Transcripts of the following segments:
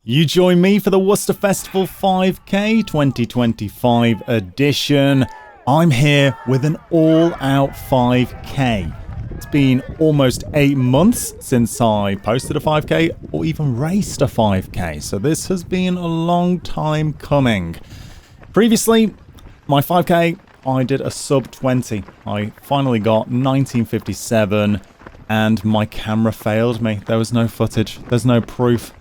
You join me for the Worcester Festival 5K 2025 edition. I'm here with an all-out 5K. It's been almost 8 months since I posted a 5K or even raced a 5K, so this has been a long time coming. Previously, my 5K, I did a sub-20. I finally got 1957 and my camera failed me. There was no footage, there's no proof.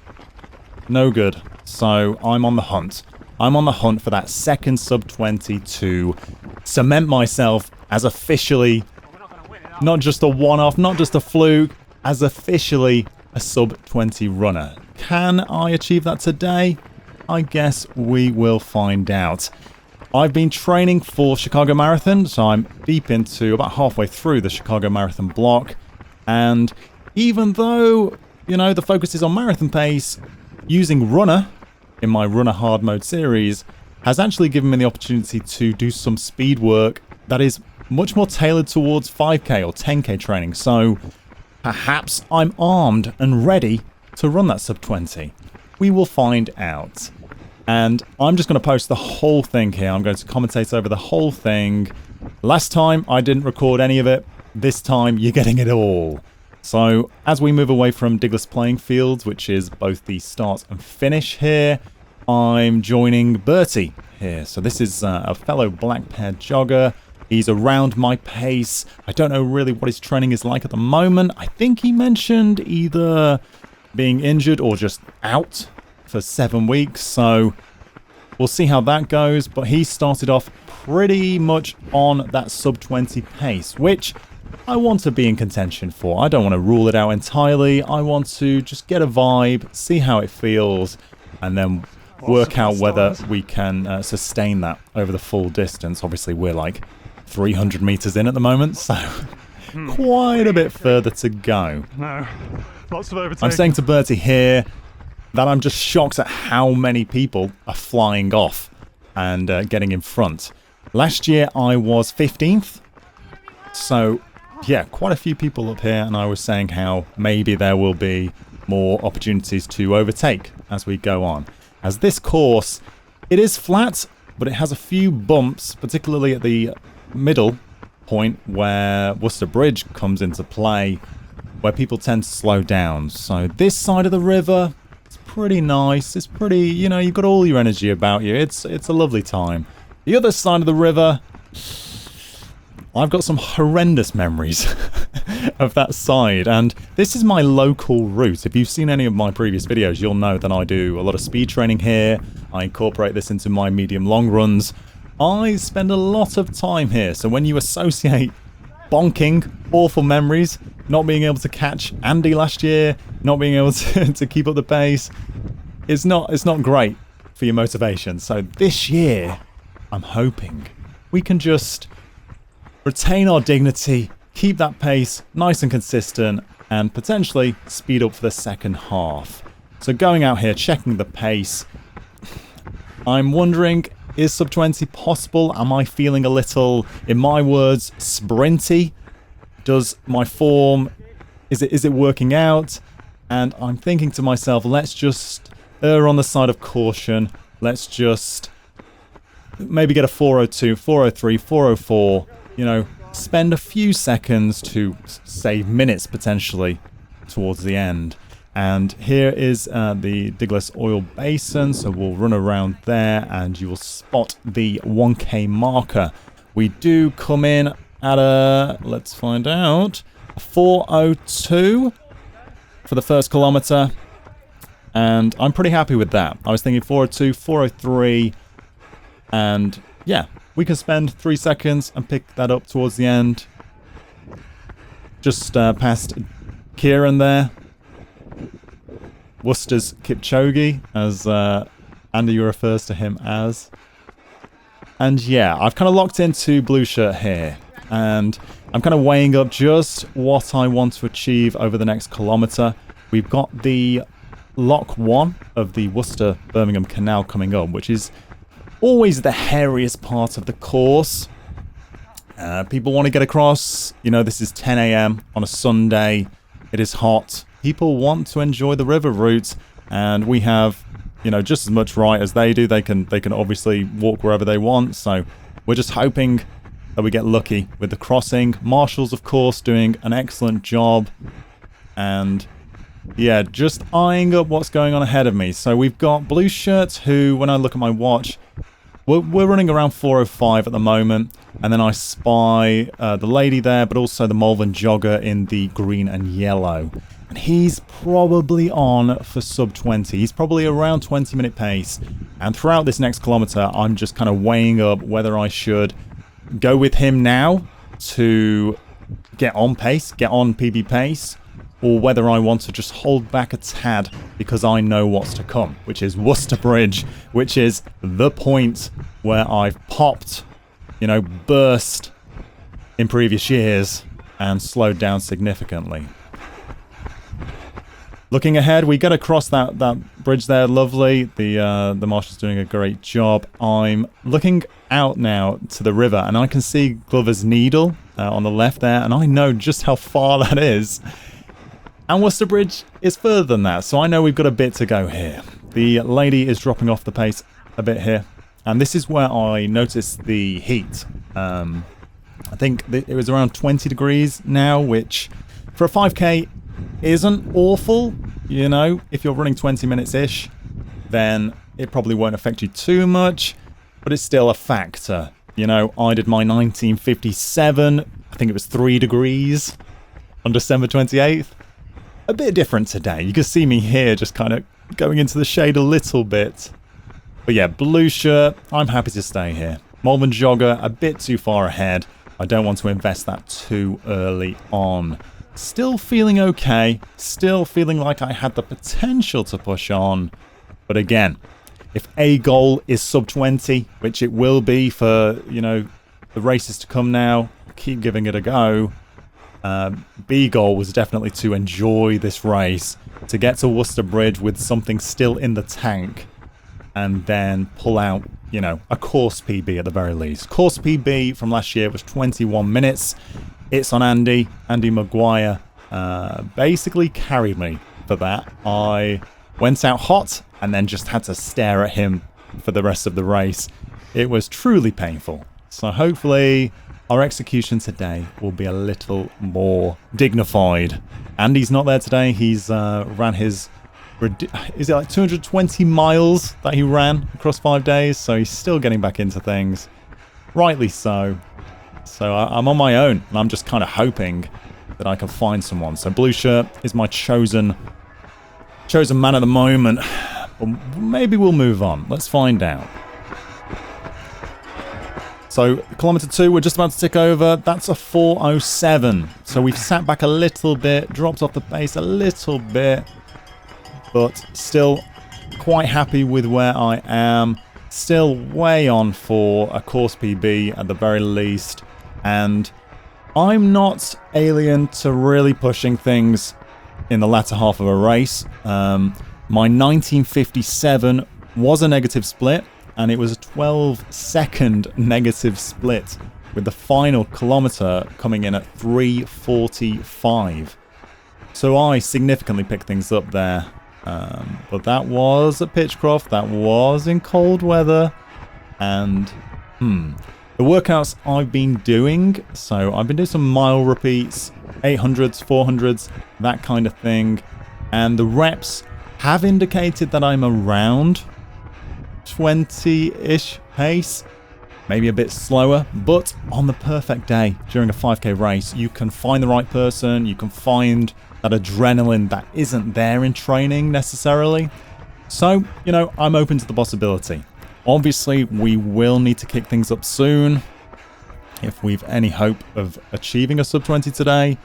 No good. So I'm on the hunt. I'm on the hunt for that second sub-20 to cement myself as officially, not just a one-off, not just a fluke, as officially a sub-20 runner. Can I achieve that today? I guess we will find out. I've been training for Chicago Marathon, so I'm deep into, about halfway through the Chicago Marathon block. And even though, you know, the focus is on marathon pace, using Runner in my Runner Hard Mode series has actually given me the opportunity to do some speed work that is much more tailored towards 5K or 10K training. So perhaps I'm armed and ready to run that sub-20. We will find out. And I'm just going to post the whole thing here. I'm going to commentate over the whole thing. Last time I didn't record any of it. This time you're getting it all. So, as we move away from Diglas Playing Fields, which is both the start and finish here, I'm joining Bertie here. So this is a fellow black-paired jogger. He's around my pace. I don't know really what his training is like at the moment. I think he mentioned either being injured or just out for 7 weeks. So, we'll see how that goes. But he started off pretty much on that sub-20 pace, which I want to be in contention for. I don't want to rule it out entirely. I want to just get a vibe, see how it feels, and then work out whether we can sustain that over the full distance. Obviously, we're like 300 meters in at the moment, so quite a bit further to go. No, lots of overtaking. I'm saying to Bertie here that I'm just shocked at how many people are flying off and getting in front. Last year, I was 15th, so yeah, quite a few people up here, and I was saying how maybe there will be more opportunities to overtake as we go on. As this course, it is flat, but it has a few bumps, particularly at the middle point where Worcester Bridge comes into play, where people tend to slow down. So this side of the river, it's pretty nice. It's pretty, you know, you've got all your energy about you. It's a lovely time. The other side of the river, I've got some horrendous memories of that side, and this is my local route. If you've seen any of my previous videos, you'll know that I do a lot of speed training here. I incorporate this into my medium-long runs. I spend a lot of time here, so when you associate bonking, awful memories, not being able to catch Andy last year, not being able to keep up the pace, it's not great for your motivation. So this year, I'm hoping we can just retain our dignity, keep that pace nice and consistent, and potentially speed up for the second half. So going out here, checking the pace, I'm wondering, is sub-20 possible? Am I feeling a little, in my words, sprinty? Does my form, is it working out? And I'm thinking to myself, let's just err on the side of caution. Let's just maybe get a 402, 403, 404, you know, spend a few seconds to save minutes potentially towards the end. And here is the Diglas Oil Basin, so we'll run around there and you will spot the 1K marker. We do come in at a, let's find out, a 4:02 for the first kilometer, and I'm pretty happy with that. I was thinking 4:02, 4:03, and yeah, we can spend 3 seconds and pick that up towards the end. Just past Kieran there. Worcester's Kipchoge, as Andy refers to him as. And yeah, I've kind of locked into blue shirt here. And I'm kind of weighing up just what I want to achieve over the next kilometre. We've got the Lock 1 of the Worcester-Birmingham Canal coming up, which is always the hairiest part of the course. People want to get across. You know, this is 10 a.m. on a Sunday. It is hot. People want to enjoy the river route, and we have you know, just as much right as they do. They can obviously walk wherever they want. So we're just hoping that we get lucky with the crossing. Marshall's, of course, doing an excellent job. And yeah, just eyeing up what's going on ahead of me. So we've got blue shirts who, when I look at my watch, we're running around 4:05 at the moment. And then I spy the lady there, but also the Malvern jogger in the green and yellow. And he's probably on for sub-20. He's probably around 20-minute pace. And throughout this next kilometer, I'm just kind of weighing up whether I should go with him now to get on pace, get on PB pace, or whether I want to just hold back a tad because I know what's to come, which is Worcester Bridge, which is the point where I've popped, you know, burst in previous years and slowed down significantly. Looking ahead, we get across that bridge there, lovely. The marshal's doing a great job. I'm looking out now to the river, and I can see Glover's Needle on the left there, and I know just how far that is. And Worcester Bridge is further than that, so I know we've got a bit to go here. The lady is dropping off the pace a bit here, and this is where I noticed the heat. I think it was around 20 degrees now, which for a 5k isn't awful. You know, if you're running 20 minutes-ish, then it probably won't affect you too much, but it's still a factor. You know, I did my 1957, I think it was 3 degrees on December 28th. A bit different today. You can see me here just kind of going into the shade a little bit. But yeah, blue shirt, I'm happy to stay here. Malvern jogger, a bit too far ahead. I don't want to invest that too early on. Still feeling okay. Still feeling like I had the potential to push on. But again, if A goal is sub-20, which it will be for, you know, the races to come now, keep giving it a go. B goal was definitely to enjoy this race, to get to Worcester Bridge with something still in the tank, and then pull out, you know, a course PB at the very least. Course PB from last year was 21 minutes. It's on Andy Maguire. Basically carried me for that. I went out hot and then just had to stare at him for the rest of the race. It was truly painful. So hopefully our execution today will be a little more dignified. Andy's not there today. He's ran his... Is it like 220 miles that he ran across 5 days? So he's still getting back into things. Rightly so. So I'm on my own, and I'm just kind of hoping that I can find someone. So blue shirt is my chosen man at the moment. But maybe we'll move on. Let's find out. So kilometer 2, we're just about to tick over. That's a 4:07. So we've sat back a little bit, dropped off the pace a little bit, but still quite happy with where I am. Still way on for a course PB at the very least. And I'm not alien to really pushing things in the latter half of a race. My 1957 was a negative split, and it was a 12-second negative split, with the final kilometer coming in at 3:45. So I significantly picked things up there. But that was at Pitchcroft, that was in cold weather, and the workouts I've been doing, so I've been doing some mile repeats, 800s, 400s, that kind of thing, and the reps have indicated that I'm around 20-ish pace, maybe a bit slower, but on the perfect day during a 5k race, you can find the right person, you can find that adrenaline that isn't there in training necessarily. So, you know, I'm open to the possibility. Obviously, we will need to kick things up soon if we've any hope of achieving a sub-20 today.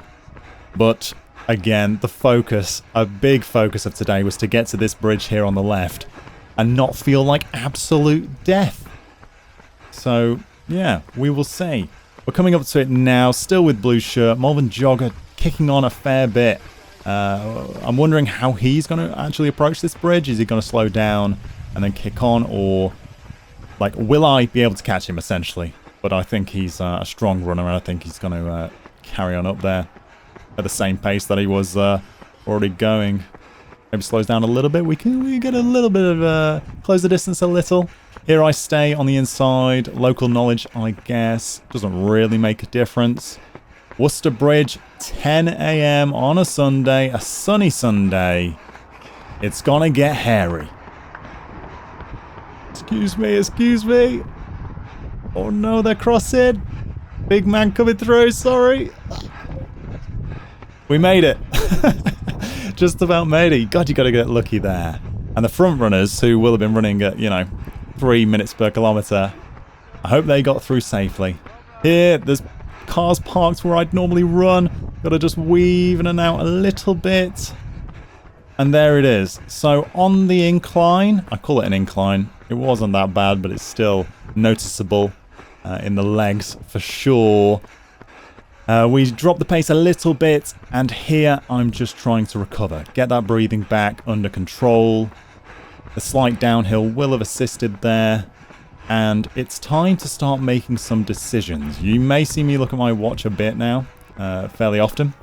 But again, the focus, a big focus of today was to get to this bridge here on the left and not feel like absolute death. So, yeah, we will see. We're coming up to it now, still with blue shirt. Malvern jogger kicking on a fair bit. I'm wondering how he's going to actually approach this bridge. Is he going to slow down and then kick on, or like, will I be able to catch him essentially? But I think he's a strong runner, and I think he's going to carry on up there at the same pace that he was already going. maybe slows down a little bit. We get a little bit of close the distance a little. Here I stay on the inside. Local knowledge, I guess, doesn't really make a difference. Worcester Bridge, 10 a.m. on a Sunday, a sunny Sunday. It's gonna get hairy. Excuse me, excuse me. Oh no, they're crossing. Big man coming through, sorry. We made it. Just about made it. God, you gotta get lucky there. And the front runners, who will have been running at, 3 minutes per kilometre, I hope they got through safely. Here, there's cars parked where I'd normally run. Gotta just weave in and out a little bit. And there it is. So on the incline, I call it an incline. It wasn't that bad, but it's still noticeable in the legs for sure. We dropped the pace a little bit, and here I'm just trying to recover. Get that breathing back under control. The slight downhill will have assisted there. And it's time to start making some decisions. You may see me look at my watch a bit now, fairly often.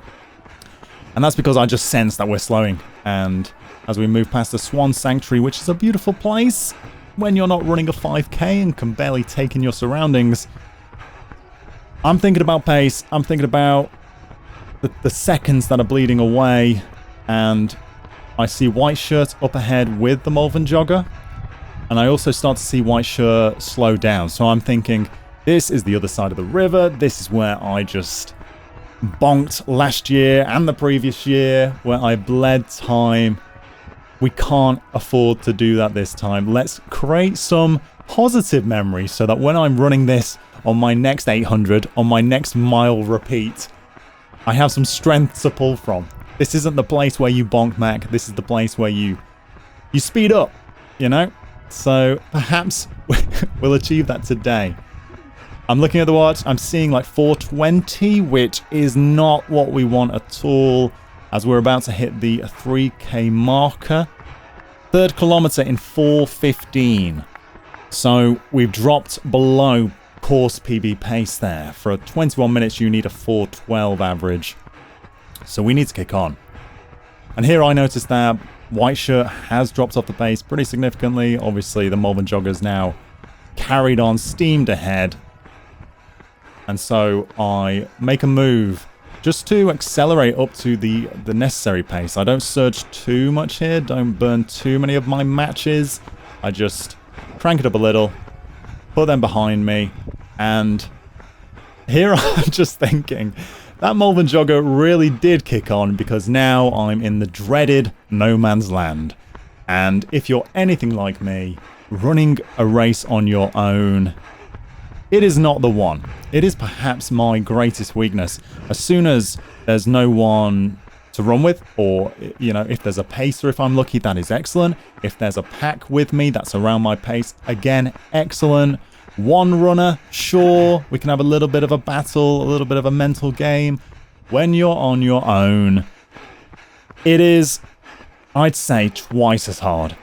And that's because I just sense that we're slowing. And as we move past the Swan Sanctuary, which is a beautiful place, when you're not running a 5k and can barely take in your surroundings, I'm thinking about pace. I'm thinking about the seconds that are bleeding away. And I see White Shirt up ahead with the Malvern jogger. And I also start to see White Shirt slow down. So I'm thinking, this is the other side of the river. This is where I just bonked last year and the previous year, where I bled time. We can't afford to do that this time. Let's create some positive memories so that when I'm running this on my next 800, on my next mile repeat, I have some strength to pull from. This isn't the place where you bonk Mac. This is the place where you speed up, So perhaps we'll achieve that today. I'm looking at the watch. I'm seeing like 4:20, which is not what we want at all, as we're about to hit the 3k marker. Third kilometer in 4:15. So we've dropped below course PB pace there. For 21 minutes, you need a 4:12 average. So we need to kick on. And here I noticed that White Shirt has dropped off the pace pretty significantly. Obviously, the Malvern joggers now carried on, steamed ahead. And so I make a move just to accelerate up to the necessary pace. I don't surge too much here, don't burn too many of my matches. I just crank it up a little, put them behind me, and here I'm just thinking, that Malvern jogger really did kick on, because now I'm in the dreaded no man's land. And if you're anything like me, running a race on your own, it is not the one. It is perhaps my greatest weakness. As soon as there's no one to run with, or, if there's a pacer, if I'm lucky, that is excellent. If there's a pack with me that's around my pace, again, excellent. One runner, sure, we can have a little bit of a battle, a little bit of a mental game. When you're on your own, it is, I'd say, twice as hard.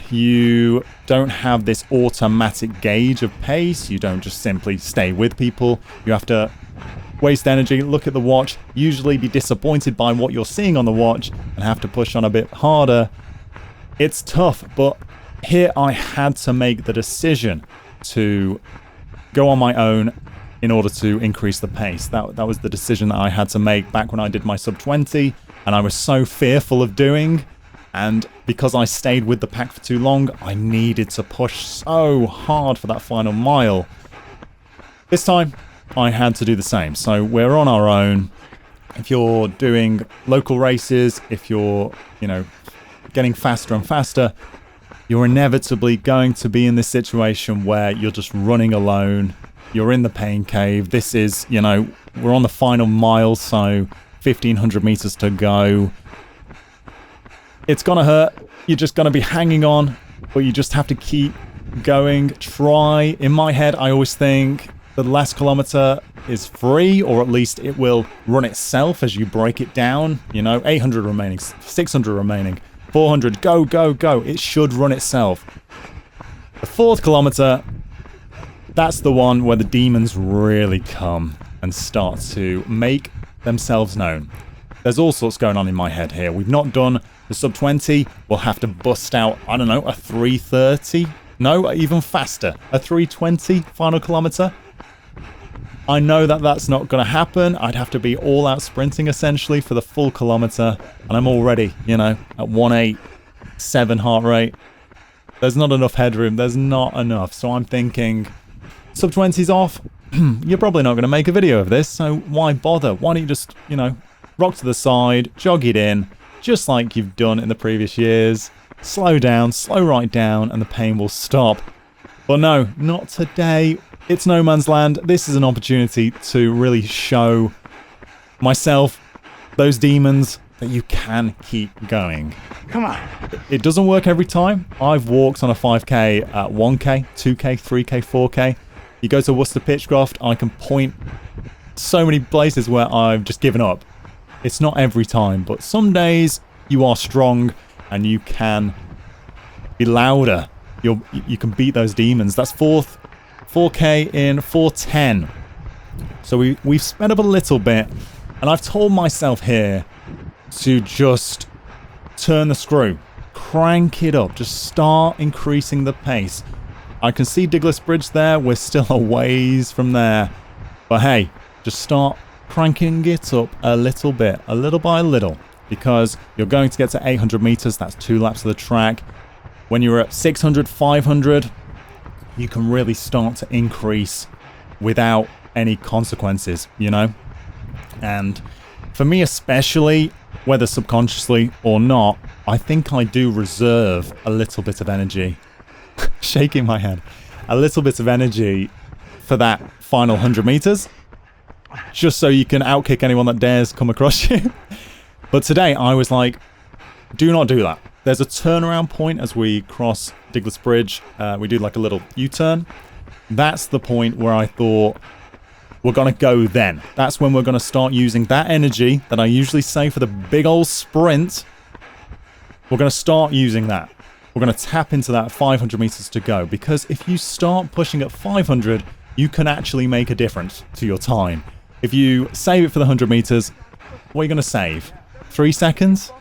You don't have this automatic gauge of pace. You don't just simply stay with people. You have to waste energy, look at the watch, usually be disappointed by what you're seeing on the watch, and have to push on a bit harder. It's tough, but here I had to make the decision to go on my own in order to increase the pace. That was the decision that I had to make back when I did my sub-20, and I was so fearful of doing. And because I stayed with the pack for too long, I needed to push so hard for that final mile. This time, I had to do the same. So we're on our own. If you're doing local races, if you're, getting faster and faster, you're inevitably going to be in this situation where you're just running alone. You're in the pain cave. This is, we're on the final mile, so 1,500 meters to go. It's gonna hurt. You're just gonna be hanging on, but you just have to keep going. Try. In my head, I always think the last kilometer is free, or at least it will run itself as you break it down. 800 remaining, 600 remaining, 400, go, go, go. It should run itself. The fourth kilometer, that's the one where the demons really come and start to make themselves known. There's all sorts going on in my head here. We've not done The Sub-20 will have to bust out, I don't know, a 3:30? No, even faster. A 3:20 final kilometer. I know that that's not going to happen. I'd have to be all out sprinting essentially for the full kilometer. And I'm already, you know, at 187 heart rate. There's not enough headroom. There's not enough. So I'm thinking, Sub-20's off. You're probably not going to make a video of this. So why bother? Why don't you just, you know, rock to the side, jog it in, just like you've done in the previous years. Slow down, slow right down, and the pain will stop. But no, not today. It's no man's land. This is an opportunity to really show myself, those demons, that you can keep going. Come on. It doesn't work every time. I've walked on a 5k at 1k, 2k, 3k, 4k. You go to Worcester Pitchcroft, I can point so many places where I've just given up. It's not every time, but some days you are strong and you can be louder. You can beat those demons. That's 4k in 4:10. So we've sped up a little bit, and I've told myself here to just turn the screw, crank it up, just start increasing the pace. I can see Diglis Bridge there. We're still a ways from there, but hey, just start cranking it up a little bit, a little by little, because you're going to get to 800 meters. That's 2 laps of the track. When you're at 600, 500, you can really start to increase without any consequences, you know? And for me especially, whether subconsciously or not, I think I do reserve a little bit of energy. Shaking my head. A little bit of energy for that final 100 meters. Just so you can outkick anyone that dares come across you. But today I was like, do not do that. There's a turnaround point as we cross Diglis Bridge. We do like a little U-turn. That's the point where I thought, we're going to go then. That's when we're going to start using that energy that I usually say for the big old sprint. We're going to start using that. We're going to tap into that 500 meters to go. Because if you start pushing at 500, you can actually make a difference to your time. If you save it for the 100 meters, what are you going to save? 3 seconds?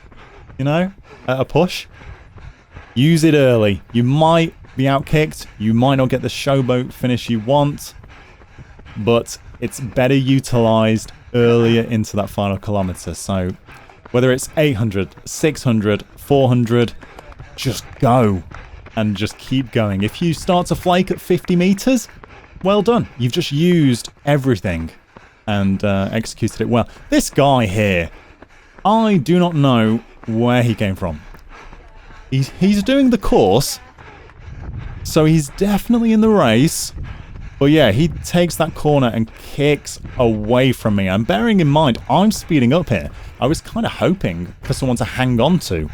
You know, at a push. Use it early. You might be outkicked. You might not get the showboat finish you want. But it's better utilized earlier into that final kilometer. So whether it's 800, 600, 400, just go and just keep going. If you start to flake at 50 meters, well done. You've just used everything and executed it well. This guy here, I do not know where he came from. He's doing the course, so he's definitely in the race. But yeah, he takes that corner and kicks away from me. And bearing in mind, I'm speeding up here. I was kind of hoping for someone to hang on to.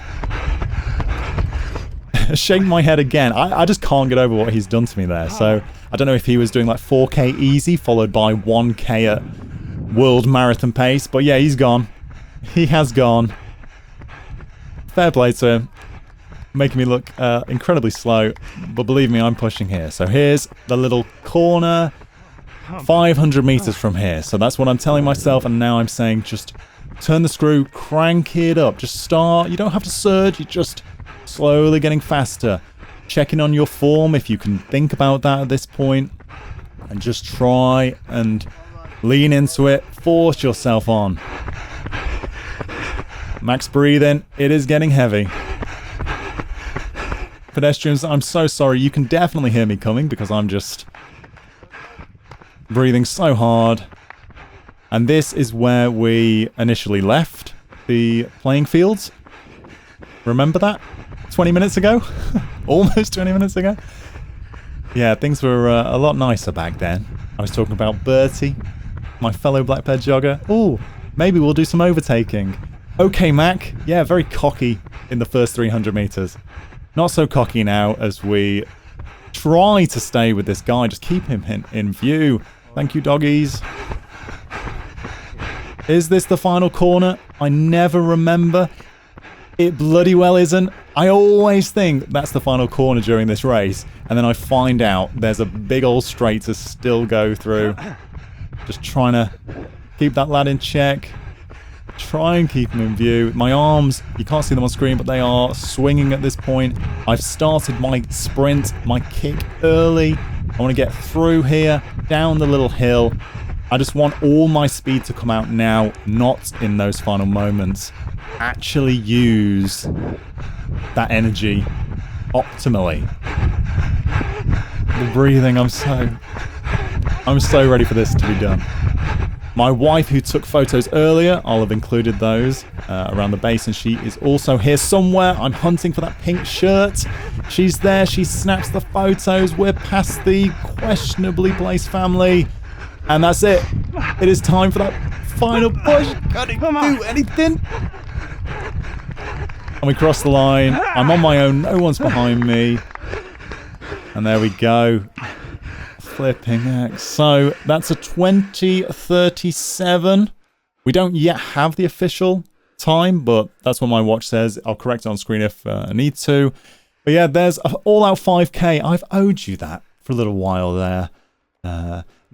Shake my head again. I just can't get over what he's done to me there. So I don't know if he was doing like 4k easy, followed by 1k at world marathon pace. But yeah, he's gone. He has gone. Fair play to him. Making me look incredibly slow, but believe me, I'm pushing here. So here's the little corner, 500 meters from here. So that's what I'm telling myself, and now I'm saying just turn the screw, crank it up, just start. You don't have to surge, you're just slowly getting faster. Checking on your form if you can think about that at this point, and just try and lean into it, force yourself on. Max breathing, it is getting heavy. Pedestrians, I'm so sorry. You can definitely hear me coming because I'm just breathing so hard. And this is where we initially left the playing fields. Remember that? 20 minutes ago? Almost 20 minutes ago? Yeah, things were a lot nicer back then. I was talking about Bertie, my fellow black bed jogger. Oh, maybe we'll do some overtaking. Okay, Mac. Yeah, very cocky in the first 300 meters. Not so cocky now as we try to stay with this guy. Just keep him in view. Thank you, doggies. Is this the final corner? I never remember. It bloody well isn't. I always think that's the final corner during this race. And then I find out there's a big old straight to still go through. Just trying to keep that lad in check. Try and keep them in view. My arms, you can't see them on screen, but they are swinging at this point. I've started my sprint, my kick early. I want to get through here, down the little hill. I just want all my speed to come out now, not in those final moments. Actually use that energy optimally. The breathing, I'm so ready for this to be done. My wife, who took photos earlier, I'll have included those around the base, and she is also here somewhere. I'm hunting for that pink shirt. She's there. She snaps the photos. We're past the questionably placed family. And that's it. It is time for that final push. Can it do anything? And we cross the line. I'm on my own. No one's behind me. And there we go. Flipping heck. So that's a 20:37. We don't yet have the official time, but that's what my watch says. I'll correct it on screen if I need to. But yeah, there's an all-out 5K. I've owed you that for a little while there.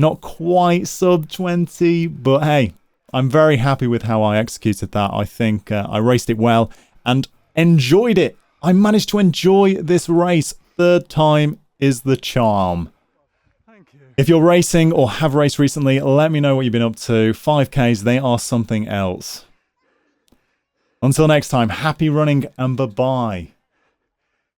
Not quite sub-20, but hey, I'm very happy with how I executed that. I think I raced it well and enjoyed it. I managed to enjoy this race. Third time is the charm. Thank you. If you're racing or have raced recently, let me know what you've been up to. 5Ks, they are something else. Until next time, happy running and bye-bye.